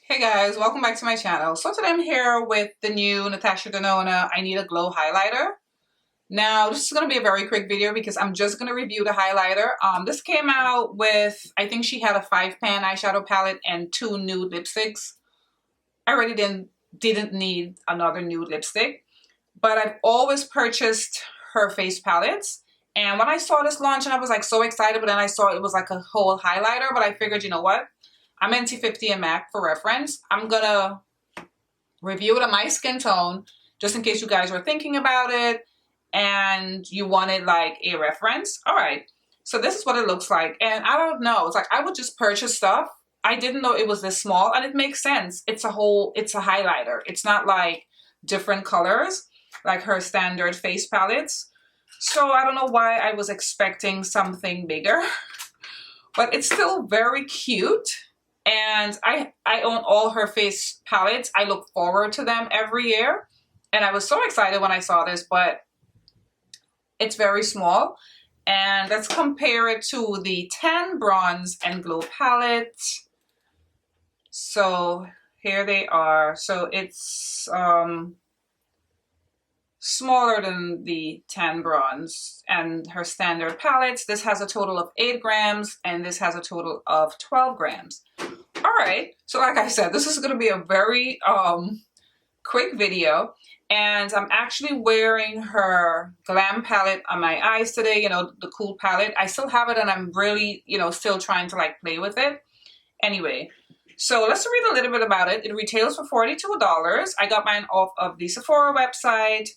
Hey guys, welcome back to my channel. So today I'm here with the new Natasha Denona I Need a Glow highlighter. Now this is going to be a very quick video because I'm just going to review the highlighter. This came out with, I think she had a 5-pan eyeshadow palette and 2 nude lipsticks. I really didn't need another nude lipstick, but I've always purchased her face palettes. And when I saw this launch and I was like so excited, but then I saw it was like a whole highlighter, but I figured, you know what? I'm NC50 and MAC for reference. I'm gonna review it on my skin tone just in case you guys were thinking about it and you wanted like a reference. All right, so this is what it looks like. And I don't know, it's like I would just purchase stuff. I didn't know it was this small, and it makes sense. It's a highlighter. It's not like different colors like her standard face palettes. So I don't know why I was expecting something bigger, but it's still very cute. And I own all her face palettes. I look forward to them every year. And I was so excited when I saw this, but it's very small. And let's compare it to the Tan Bronze and Glow palette. So here they are. So it's smaller than the Tan Bronze and her standard palettes. This has a total of 8 grams and this has a total of 12 grams. All right, so like I said, this is going to be a very quick video, and I'm actually wearing her Glam palette on my eyes today, you know, the Cool palette. I still have it and I'm really, you know, still trying to like play with it. Anyway, so let's read a little bit about it. It retails for $42. I got mine off of the Sephora website.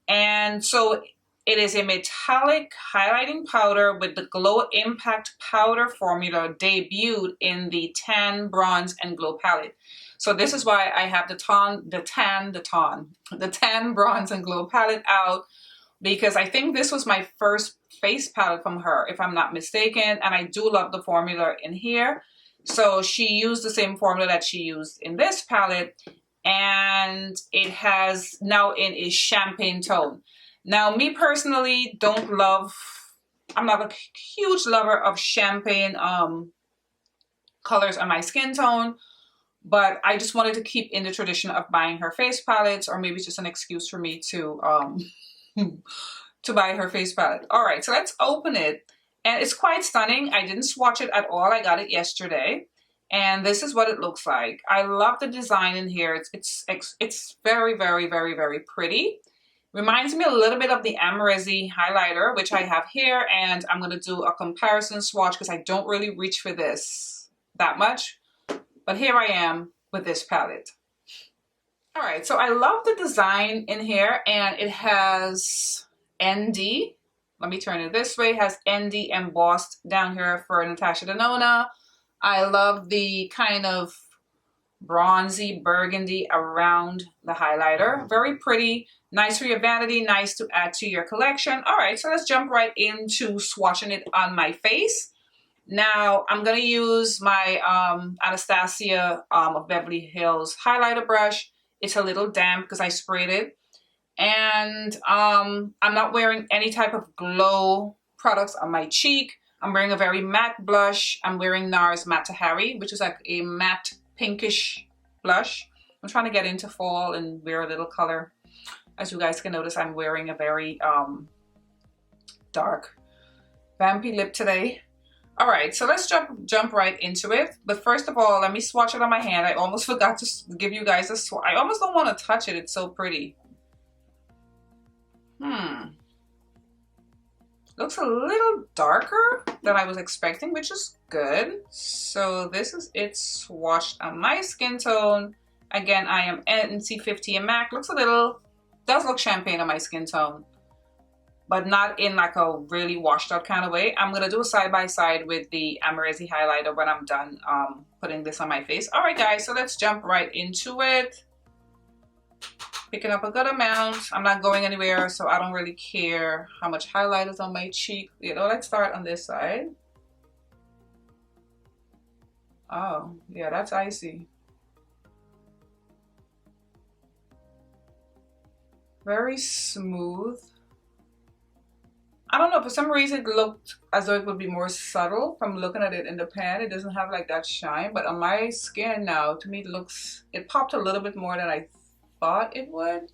And so it is a metallic highlighting powder with the Glow Impact Powder formula debuted in the Tan, Bronze, and Glow palette. So this is why I have the Tan, Bronze, and Glow palette out, because I think this was my first face palette from her, if I'm not mistaken, and I do love the formula in here. So she used the same formula that she used in this palette, and it has now in a champagne tone. Now, me personally I'm not a huge lover of champagne colors on my skin tone, but I just wanted to keep in the tradition of buying her face palettes, or maybe it's just an excuse for me to to buy her face palette. All right, so let's open it. And it's quite stunning. I didn't swatch it at all. I got it yesterday. And this is what it looks like. I love the design in here. It's very, very, very, very pretty. Reminds me a little bit of the Amrezy Highlighter, which I have here. And I'm going to do a comparison swatch because I don't really reach for this that much. But here I am with this palette. All right, so I love the design in here. And it has ND. Let me turn it this way. It has ND embossed down here for Natasha Denona. I love the kind of bronzy burgundy around the highlighter. Very pretty, nice for your vanity, nice to add to your collection. All right, so let's jump right into swatching it on my face. Now, I'm going to use my Anastasia of Beverly Hills highlighter brush. It's a little damp because I sprayed it. And I'm not wearing any type of glow products on my cheek. I'm wearing a very matte blush. I'm wearing Nars Macao, which is like a matte pinkish blush. I'm trying to get into fall and wear a little color. As you guys can notice, I'm wearing a very dark vampy lip today. All right, so let's jump right into it. But first of all, let me swatch it on my hand. I almost forgot to give you guys a swatch. I almost don't want to touch it. It's so pretty. Looks a little darker than I was expecting, which is good. So this is it swatched on my skin tone. Again, I am NC50 and MAC. Does look champagne on my skin tone, but not in like a really washed out kind of way. I'm gonna do a side by side with the Amrezy highlighter when I'm done putting this on my face. All right, guys, so let's jump right into it. Picking up a good amount. I'm not going anywhere, so I don't really care how much highlight is on my cheek. You know, let's start on this side. Oh, yeah, that's icy. Very smooth. I don't know, for some reason it looked as though it would be more subtle from looking at it in the pan. It doesn't have like that shine, but on my skin now, to me it popped a little bit more than I thought it would.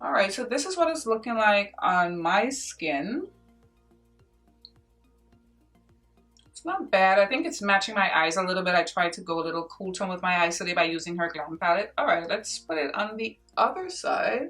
All right, so this is what it's looking like on my skin. It's not bad. I think it's matching my eyes a little bit. I tried to go a little cool tone with my eyes today by using her Glam palette. All right, let's put it on the other side.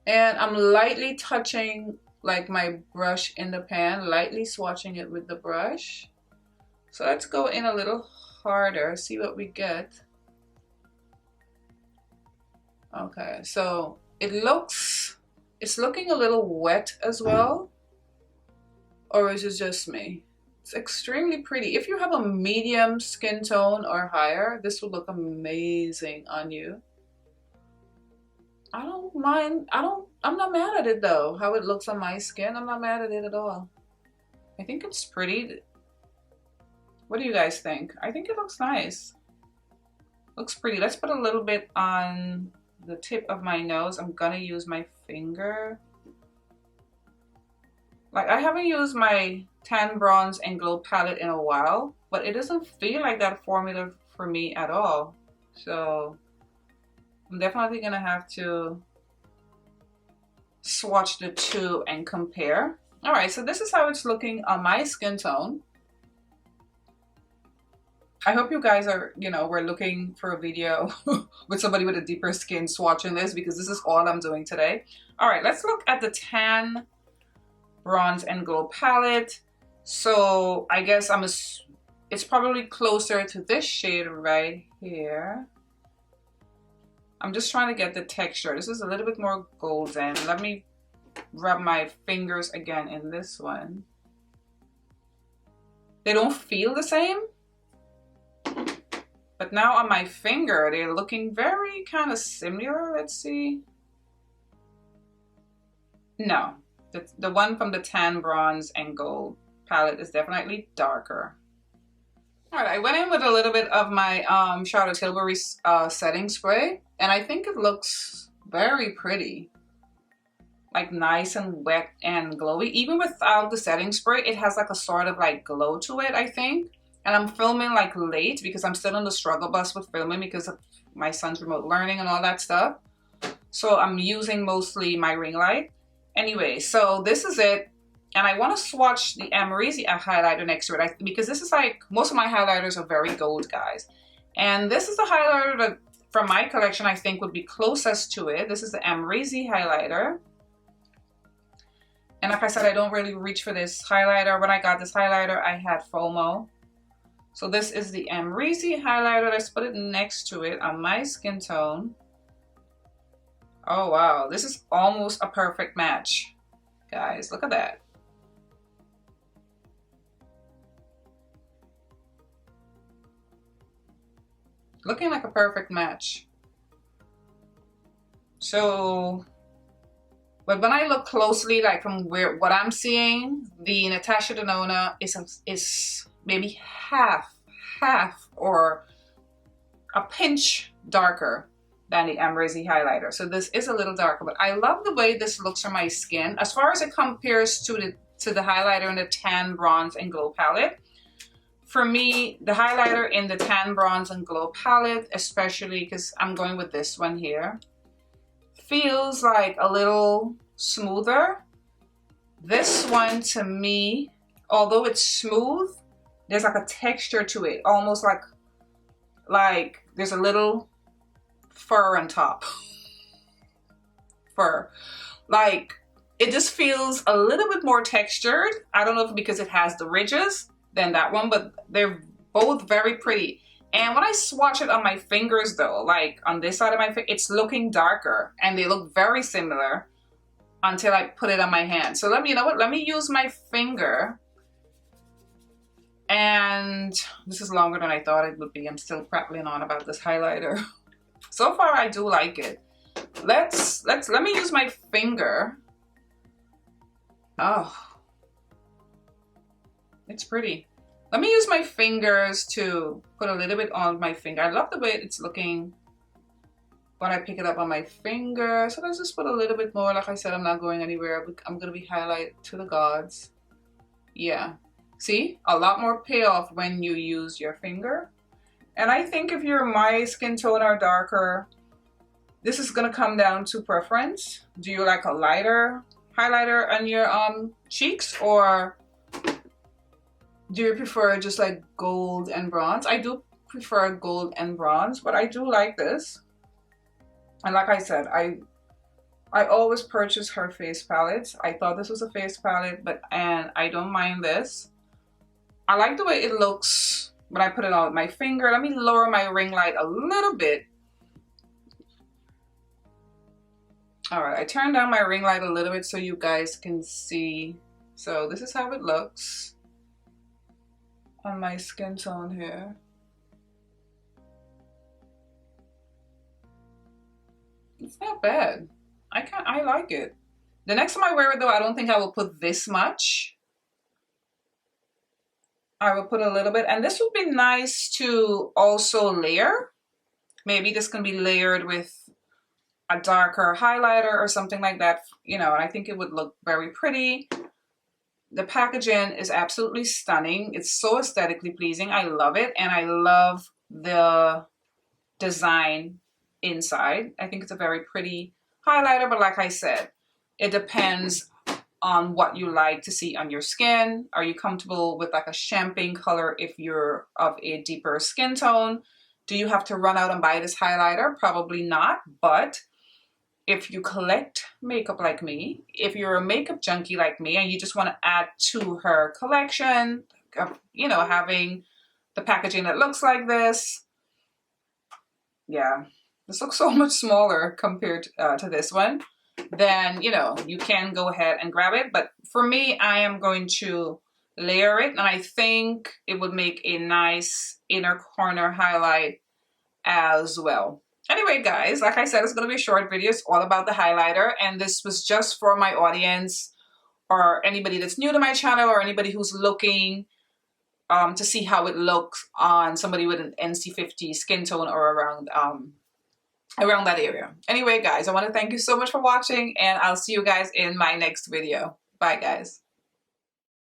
And I'm lightly touching like my brush in the pan, lightly swatching it with the brush. So let's go in a little harder, see what we get. Okay, so it's looking a little wet as well. Or is it just me? It's extremely pretty. If you have a medium skin tone or higher, this will look amazing on you. I don't mind. I'm not mad at it though. How it looks on my skin, I'm not mad at it at all. I think it's pretty. What do you guys think? I think it looks nice. Looks pretty. Let's put a little bit on the tip of my nose. I'm gonna use my finger. Like, I haven't used my Tan Bronze and Glow palette in a while, but it doesn't feel like that formula for me at all. So I'm definitely gonna have to swatch the two and compare. All right, so this is how it's looking on my skin tone. I hope you guys are, we're looking for a video with somebody with a deeper skin swatching this, because this is all I'm doing today. All right, let's look at the Tan Bronze and Glow palette. So I guess it's probably closer to this shade right here. I'm just trying to get the texture. This is a little bit more golden. Let me rub my fingers again in this one. They don't feel the same, but now on my finger, they're looking very kind of similar. Let's see. No, the one from the Tan Bronze and Gold palette is definitely darker. All right, I went in with a little bit of my Charlotte Tilbury setting spray, and I think it looks very pretty. Like nice and wet and glowy. Even without the setting spray, it has like a sort of like glow to it, I think. And I'm filming like late because I'm still on the struggle bus with filming because of my son's remote learning and all that stuff. So I'm using mostly my ring light. Anyway, so this is it. And I want to swatch the Amrezy highlighter next to it because this is like, most of my highlighters are very gold, guys. And this is the highlighter that from my collection I think would be closest to it. This is the Amrezy highlighter. And like I said, I don't really reach for this highlighter. When I got this highlighter, I had FOMO. So this is the Amrezy highlighter. Let's put it next to it on my skin tone. Oh wow, this is almost a perfect match. Guys, look at that. Looking like a perfect match. So, but when I look closely, like from what I'm seeing, the Natasha Denona is maybe half or a pinch darker than the Amrezy highlighter. So this is a little darker, but I love the way this looks on my skin. As far as it compares to the highlighter in the Tan Bronze and Glow palette, for me, the highlighter in the Tan Bronze and Glow palette, especially because I'm going with this one here, feels like a little smoother. This one to me, although it's smooth, there's like a texture to it, almost like there's a little fur on top. Fur. Like, it just feels a little bit more textured. I don't know if because it has the ridges than that one, but they're both very pretty. And when I swatch it on my fingers though, like on this side of my finger, it's looking darker and they look very similar until I put it on my hand. So you know what, let me use my finger. And this is longer than I thought it would be. I'm still prattling on about this highlighter. So far I do like it. Let me use my finger. Oh, it's pretty. Let me use my fingers to put a little bit on my finger. I love the way it's looking when I pick it up on my finger. So let's just put a little bit more. Like I said, I'm not going anywhere. I'm going to be highlight to the gods. Yeah. See? A lot more payoff when you use your finger. And I think if you're my skin tone or darker, this is going to come down to preference. Do you like a lighter highlighter on your cheeks, or do you prefer just like gold and bronze? I do prefer gold and bronze, but I do like this. And like I said, I always purchase her face palettes. I thought this was a face palette, and I don't mind this. I like the way it looks when I put it on with my finger. Let me lower my ring light a little bit. All right, I turned down my ring light a little bit so you guys can see. So this is how it looks on my skin tone here. It's not bad. I like it. The next time I wear it though, I don't think I will put this much. I will put a little bit, and this would be nice to also layer. Maybe this can be layered with a darker highlighter or something like that, you know, and I think it would look very pretty. The packaging is absolutely stunning. It's so aesthetically pleasing. I love it, and I love the design inside. I think it's a very pretty highlighter, but like I said, it depends on what you like to see on your skin. Are you comfortable with like a champagne color if you're of a deeper skin tone? Do you have to run out and buy this highlighter? Probably not, but if you collect makeup like me, if you're a makeup junkie like me and you just want to add to her collection, you know, having the packaging that looks like this, yeah, this looks so much smaller compared to this one, then, you know, you can go ahead and grab it. But for me, I am going to layer it, and I think it would make a nice inner corner highlight as well. Anyway, guys, like I said, it's going to be a short video. It's all about the highlighter, and this was just for my audience or anybody that's new to my channel or anybody who's looking to see how it looks on somebody with an NC50 skin tone or around that area. Anyway, guys, I want to thank you so much for watching, and I'll see you guys in my next video. Bye, guys.